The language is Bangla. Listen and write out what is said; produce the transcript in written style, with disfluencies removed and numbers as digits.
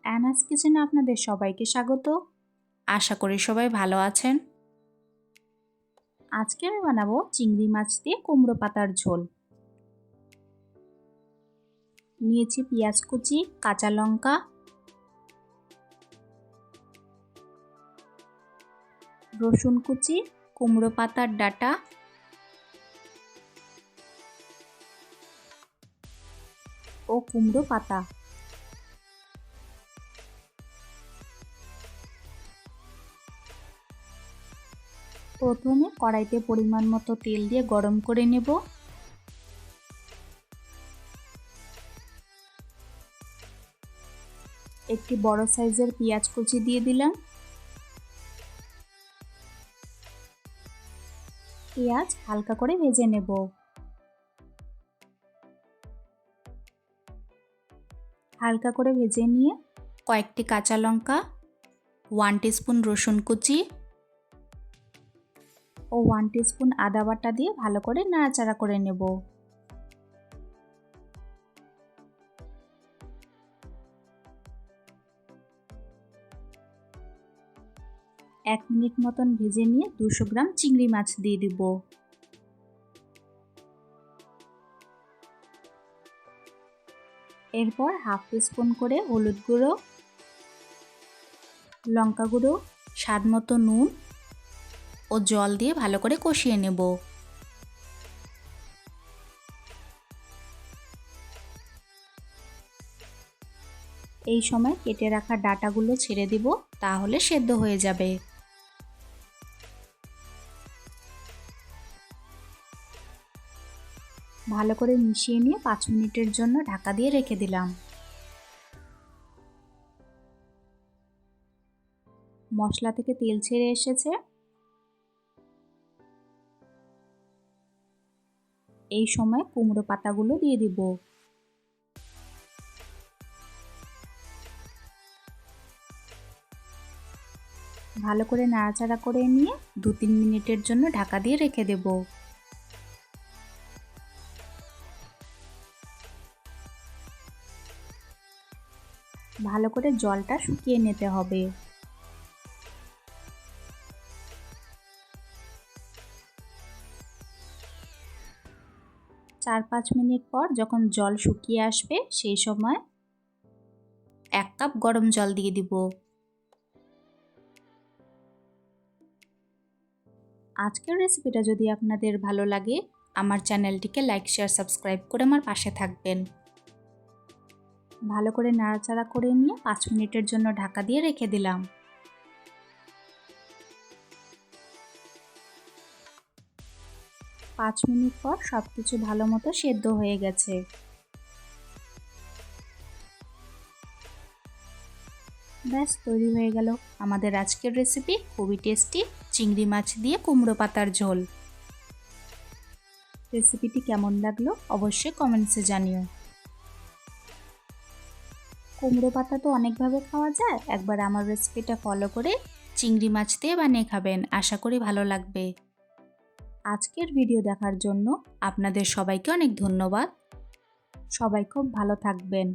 অ্যানাস কিচেনে আপনাদের সবাইকে স্বাগত। আশা করি সবাই ভালো আছেন। আজকে আমি বানাবো চিংড়ি মাছ দিয়ে কুমড়ো পাতার ঝোল। নিয়েছি পেঁয়াজ কুচি, কাঁচা লঙ্কা, রসুন কুচি, কুমড়ো পাতার ডাঁটা ও কুমড়ো পাতা। প্রথমে কড়াইতে পরিমাণ মতো তেল দিয়ে গরম করে নেব। একটি বড় সাইজের পেঁয়াজ কুচি দিয়ে দিলাম। পেঁয়াজ হালকা করে ভেজে নেব। হালকা করে ভেজে নিয়ে কয়েকটি কাঁচা লঙ্কা, 1 টিস্পুন রসুন কুচি ও 1 টিস্পুন আদা বাটা দিয়ে ভালো করে নাড়াচাড়া করে নেব। এক মিনিট মতন ভেজে নিয়ে 200 গ্রাম চিংড়ি মাছ দিয়ে দিব। এরপর হাফ টিস্পুন করে হলুদ গুঁড়ো, লঙ্কা গুঁড়ো, স্বাদ মতো নুন ও জল দিয়ে ভালো করে কষিয়ে নেব। এই সময় কেটে রাখা ডাঁটাগুলো ছেড়ে দিব, তাহলে সেদ্ধ হয়ে যাবে। ভালো করে মিশিয়ে নিয়ে 5 মিনিটের জন্য ঢাকা দিয়ে রেখে দিলাম। মশলা থেকে তেল ছেড়ে এসেছে। এই সময় কুমড়ো পাতাগুলো দিয়ে দিব। ভালো করে নাড়াচাড়া করে নিয়ে 2-3 মিনিটের জন্য ঢাকা দিয়ে রেখে দেব। ভালো করে জলটা শুকিয়ে নিতে হবে। চার 5 মিনিট পর যখন জল শুকিয়ে আসবে, সেই সময় 1 কাপ গরম জল দিয়ে দিব। আজকের রেসিপিটা যদি আপনাদের ভালো লাগে, আমার চ্যানেলটিকে লাইক, শেয়ার, সাবস্ক্রাইব করে আমার পাশে থাকবেন। ভালো করে নাড়াচাড়া করে নিয়ে 5 মিনিটের জন্য ঢাকা দিয়ে রেখে দিলাম। পাঁচ মিনিট পর সবকিছু ভালো মতো সেদ্ধ হয়ে গেছে। ব্যাস তৈরি হয়ে গেল আমাদের আজকের রেসিপি, খুবই টেস্টি চিংড়ি মাছ দিয়ে কুমড়ো পাতার ঝোল। রেসিপিটি কেমন লাগলো অবশ্যই কমেন্টসে জানিও। কুমড়ো পাতা তো অনেকভাবে খাওয়া যায়, একবার আমার রেসিপিটা ফলো করে চিংড়ি মাছ দিয়ে বানিয়ে খাবেন, আশা করি ভালো লাগবে। আজকের ভিডিও দেখার জন্য আপনাদের সবাইকে অনেক ধন্যবাদ। সবাই খুব ভালো থাকবেন।